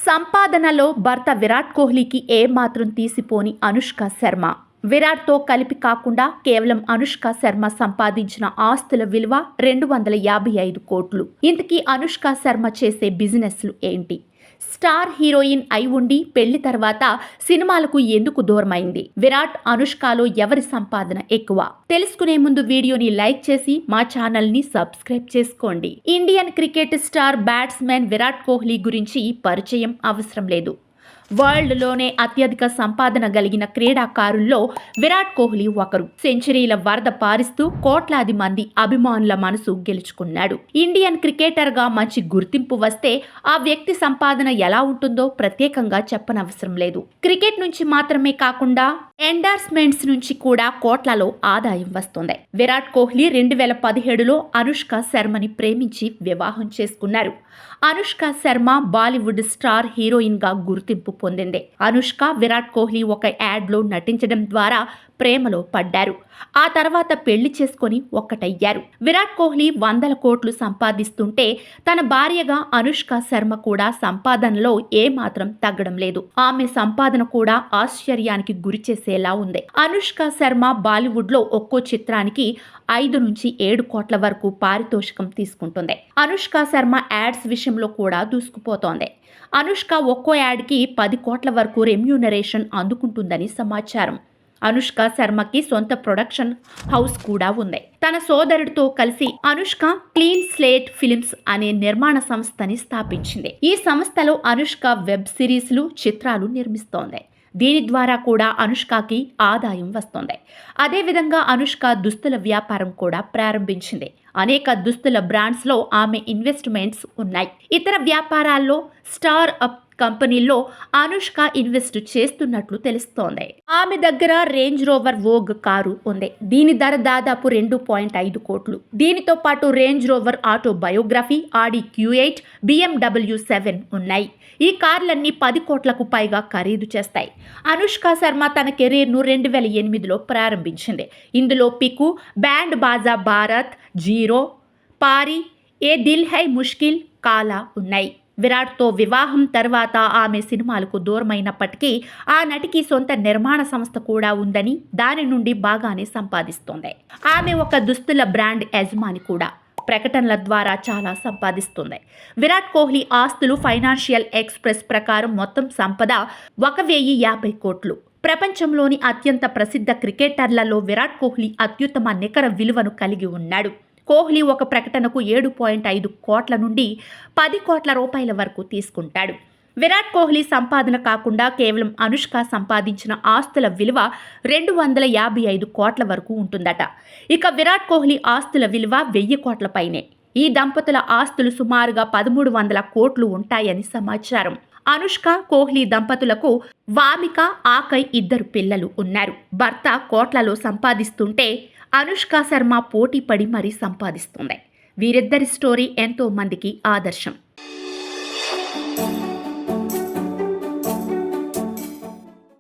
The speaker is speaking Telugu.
సంపాదనలో భర్త విరాట్ కోహ్లీకి ఏమాత్రం తీసిపోని అనుష్క శర్మ. విరాట్తో కలిపి కాకుండా కేవలం అనుష్క శర్మ సంపాదించిన ఆస్తుల విలువ 255 కోట్లు. ఇంతకీ అనుష్క శర్మ చేసే బిజినెస్లు ఏంటి? స్టార్ హీరోయిన్ అయి ఉండి పెళ్లి తర్వాత సినిమాలకు ఎందుకు దూరమైంది? విరాట్, అనుష్కలో ఎవరి సంపాదన ఎక్కువ? తెలుసుకునే ముందు వీడియోని లైక్ చేసి మా ఛానల్ ని సబ్స్క్రైబ్ చేసుకోండి. Indian cricket star batsmen Virat Kohli గురించి పరిచయం అవసరం లేదు. వరల్డ్లోనే అత్యధిక సంపాదన కలిగిన క్రీడాకారుల్లో విరాట్ కోహ్లీ ఒకరు. సెంచరీల వరద పారిస్తూ కోట్లాది మంది అభిమానుల మనసు గెలుచుకున్నాడు. ఇండియన్ క్రికెటర్గా మంచి గుర్తింపు వస్తే ఆ వ్యక్తి సంపాదన ఎలా ఉంటుందో ప్రత్యేకంగా చెప్పనవసరం లేదు. క్రికెట్ నుంచి మాత్రమే కాకుండా ఎండార్స్మెంట్స్ నుంచి కూడా కోట్లలో ఆదాయం వస్తుంది. విరాట్ కోహ్లీ 2017లో అనుష్క శర్మని ప్రేమించి వివాహం చేసుకున్నారు. అనుష్క శర్మ బాలీవుడ్ స్టార్ హీరోయిన్ గా గుర్తింపు పొందింది. అనుష్క, విరాట్ కోహ్లీ ఒక యాడ్లో నటించడం ద్వారా ప్రేమలో పడ్డారు. ఆ తర్వాత పెళ్లి చేసుకొని ఒక్కటయ్యారు. విరాట్ కోహ్లీ 100 కోట్లు సంపాదిస్తుంటే తన భార్యగా అనుష్క శర్మ కూడా సంపాదనలో ఏమాత్రం తగ్గడం లేదు. ఆమె సంపాదన కూడా ఆశ్చర్యానికి గురి చేసేలా ఉంది. అనుష్క శర్మ బాలీవుడ్ లో ఒక్కో చిత్రానికి 5 నుంచి 7 కోట్ల వరకు పారితోషికం తీసుకుంటుంది. అనుష్క శర్మ యాడ్స్ విషయంలో కూడా దూసుకుపోతోంది. అనుష్క ఒక్కో యాడ్కి 10 కోట్ల వరకు రెమ్యూనరేషన్ అందుకుంటుందని సమాచారం. అనుష్క శర్మకి సొంత ప్రొడక్షన్ హౌస్ కూడా ఉంది. తన సోదరుడితో కలిసి అనుష్క క్లీన్ స్లేట్ ఫిల్మ్స్ అనే నిర్మాణ సంస్థని స్థాపించింది. ఈ సంస్థలో అనుష్క వెబ్ సిరీస్లు, చిత్రాలు నిర్మిస్తోంది. దీని ద్వారా కూడా అనుష్కకి ఆదాయం వస్తోంది. అదేవిధంగా అనుష్క దుస్తుల వ్యాపారం కూడా ప్రారంభించింది. అనేక దుస్తుల బ్రాండ్స్లో ఆమె ఇన్వెస్ట్మెంట్స్ ఉన్నాయి. ఇతర వ్యాపారాల్లో స్టార్ అప్ కంపెనీల్లో అనుష్క ఇన్వెస్ట్ చేస్తున్నట్లు తెలుస్తోంది. ఆమె దగ్గర రేంజ్ రోవర్ వోగ్ కారు ఉంది. దీని ధర దాదాపు 2.5 కోట్లు. దీనితో పాటు రేంజ్ రోవర్ ఆటో బయోగ్రఫీ, ఆడి Q8, BMW 7 ఉన్నాయి. ఈ కార్లన్నీ 10 కోట్లకు పైగా ఖరీదు చేస్తాయి. అనుష్క శర్మ తన కెరీర్ను 2008లో ప్రారంభించింది. ఇందులో పికు, బ్యాండ్ బాజా భారత్, జీరో, పారి, ఏ దిల్ హై ముష్కిల్, కాలా ఉన్నాయి. విరాట్తో వివాహం తర్వాత ఆమె సినిమాలకు దూరమైనప్పటికీ ఆ నటికి సొంత నిర్మాణ సంస్థ కూడా ఉందని, దాని నుండి బాగానే సంపాదిస్తోంది. ఆమె ఒక దుస్తుల బ్రాండ్ యజమాని కూడా. ప్రకటనల ద్వారా చాలా సంపాదిస్తుంది. విరాట్ కోహ్లీ ఆస్తులు ఫైనాన్షియల్ ఎక్స్ప్రెస్ ప్రకారం మొత్తం సంపద 1050 కోట్లు. ప్రపంచంలోని అత్యంత ప్రసిద్ధ క్రికెటర్లలో విరాట్ కోహ్లీ అత్యుత్తమ నికర విలువను కలిగి ఉన్నాడు. కోహ్లీ ఒక ప్రకటనకు 7.5 కోట్ల నుండి 10 కోట్ల రూపాయల వరకు తీసుకుంటాడు. విరాట్ కోహ్లీ సంపాదన కాకుండా కేవలం అనుష్క సంపాదించిన ఆస్తుల విలువ 255 కోట్ల వరకు ఉంటుందట. ఇక విరాట్ కోహ్లీ ఆస్తుల విలువ 1000 కోట్ల పైనే. ఈ దంపతుల ఆస్తులు సుమారుగా 1300 కోట్లు ఉంటాయని సమాచారం. అనుష్క, కోహ్లీ దంపతులకు వామిక, ఆకై 2 పిల్లలు ఉన్నారు. భర్త కోట్లలో సంపాదిస్తుంటే అనుష్క శర్మ పోటీ పడి మరీ సంపాదిస్తుంది. వీరిద్దరి స్టోరీ ఎంతో మందికి ఆదర్శం.